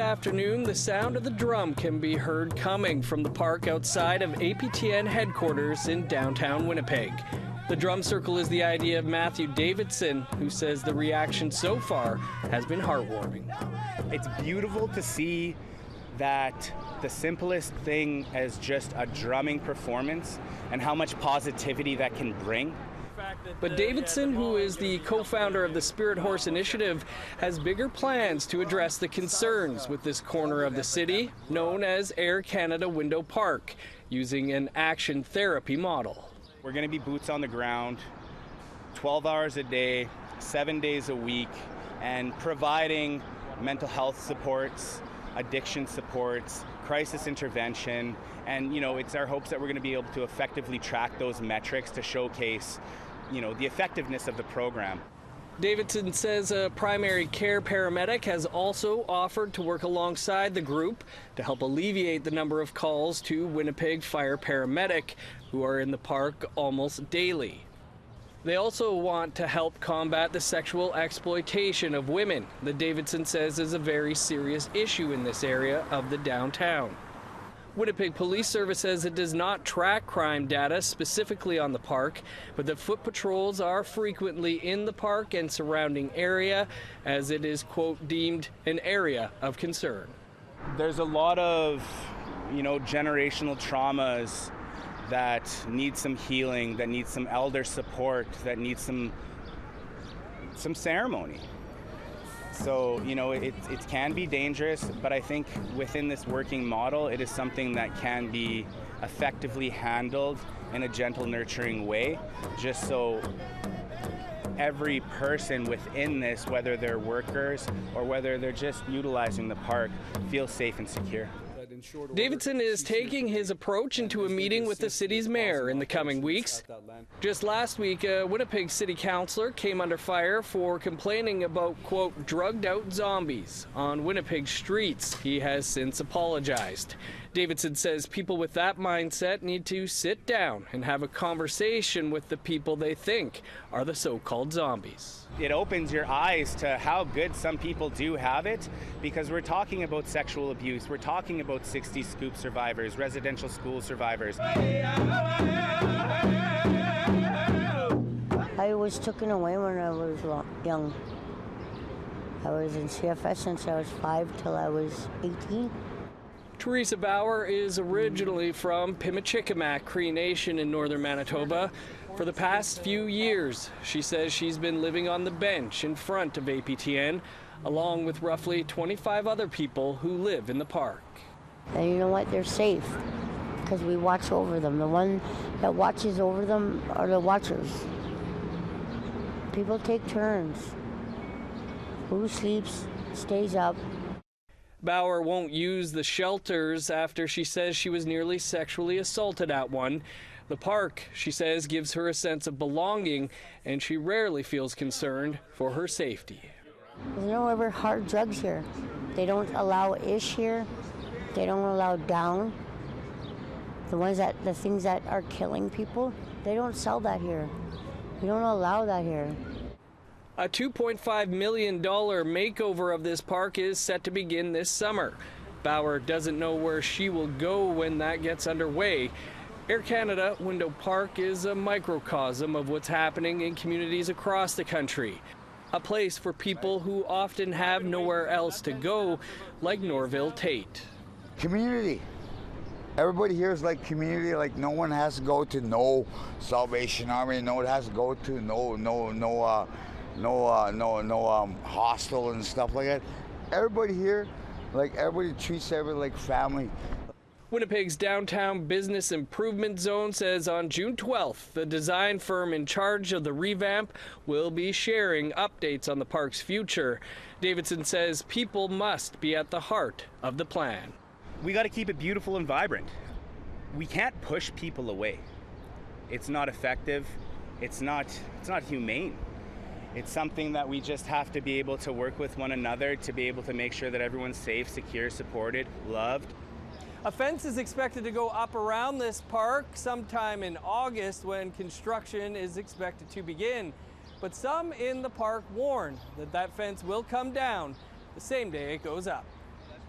afternoon, the sound of the drum can be heard coming from the park outside of APTN headquarters in downtown Winnipeg. The drum circle is the idea of Matthew Davidson, who says the reaction so far has been heartwarming. It's beautiful to see that the simplest thing as just a drumming performance and how much positivity that can bring. But Davidson, who is the co-founder of the Spirit Horse Initiative, has bigger plans to address the concerns with this corner of the city, known as Air Canada Window Park, using an action therapy model. We're going to be boots on the ground, 12 hours a day, 7 days a week, and providing mental health supports, addiction supports, crisis intervention, and it's our hopes that we're going to be able to effectively track those metrics to showcase the effectiveness of the program. Davidson says a primary care paramedic has also offered to work alongside the group to help alleviate the number of calls to Winnipeg Fire Paramedic, who are in the park almost daily. They also want to help combat the sexual exploitation of women that Davidson says is a very serious issue in this area of the downtown. Winnipeg Police Service says it does not track crime data specifically on the park, but that foot patrols are frequently in the park and surrounding area as it is, quote, deemed an area of concern. There's a lot of, generational traumas that need some healing, that need some elder support, that need some ceremony. So, it can be dangerous, but I think within this working model, it is something that can be effectively handled in a gentle, nurturing way, just so every person within this, whether they're workers or whether they're just utilizing the park, feels safe and secure. Davidson is taking his approach into a meeting with the city's mayor in the coming weeks. Just last week, a Winnipeg City Councillor came under fire for complaining about, quote, drugged out zombies on Winnipeg streets. He has since apologized. Davidson says people with that mindset need to sit down and have a conversation with the people they think are the so-called zombies. It opens your eyes to how good some people do have it, because we're talking about sexual abuse, we're talking about 60 scoop survivors, residential school survivors. I was taken away when I was young. I was in CFS since I was 5 till I was 18. Teresa Bauer is originally from Pimachikamak Cree Nation in northern Manitoba. For the past few years, she says she's been living on the bench in front of APTN, along with roughly 25 other people who live in the park. And you know what? They're safe because we watch over them. The one that watches over them are the watchers. People take turns. Who sleeps, stays up. Bauer won't use the shelters after she says she was nearly sexually assaulted at one. The park, she says, gives her a sense of belonging, and she rarely feels concerned for her safety. There's no ever hard drugs here. They don't allow ish here. They don't allow down. The things that are killing people, they don't sell that here. We don't allow that here. A $2.5 million makeover of this park is set to begin this summer. Bauer doesn't know where she will go when that gets underway. Air Canada Window Park is a microcosm of what's happening in communities across the country. A place for people who often have nowhere else to go, like Norville Tate. Community. Everybody here is like community, like no one has to go to no Salvation Army, no one has to go to no hostel and stuff like that. Everybody here, like everybody treats everybody like family. Winnipeg's Downtown Business Improvement Zone says on June 12th, the design firm in charge of the revamp will be sharing updates on the park's future. Davidson says people must be at the heart of the plan. We got to keep it beautiful and vibrant. We can't push people away. It's not effective. It's not humane. It's something that we just have to be able to work with one another to be able to make sure that everyone's safe, secure, supported, loved. A fence is expected to go up around this park sometime in August when construction is expected to begin. But some in the park warn that that fence will come down the same day it goes up.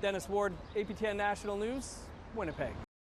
Dennis Ward, APTN National News, Winnipeg.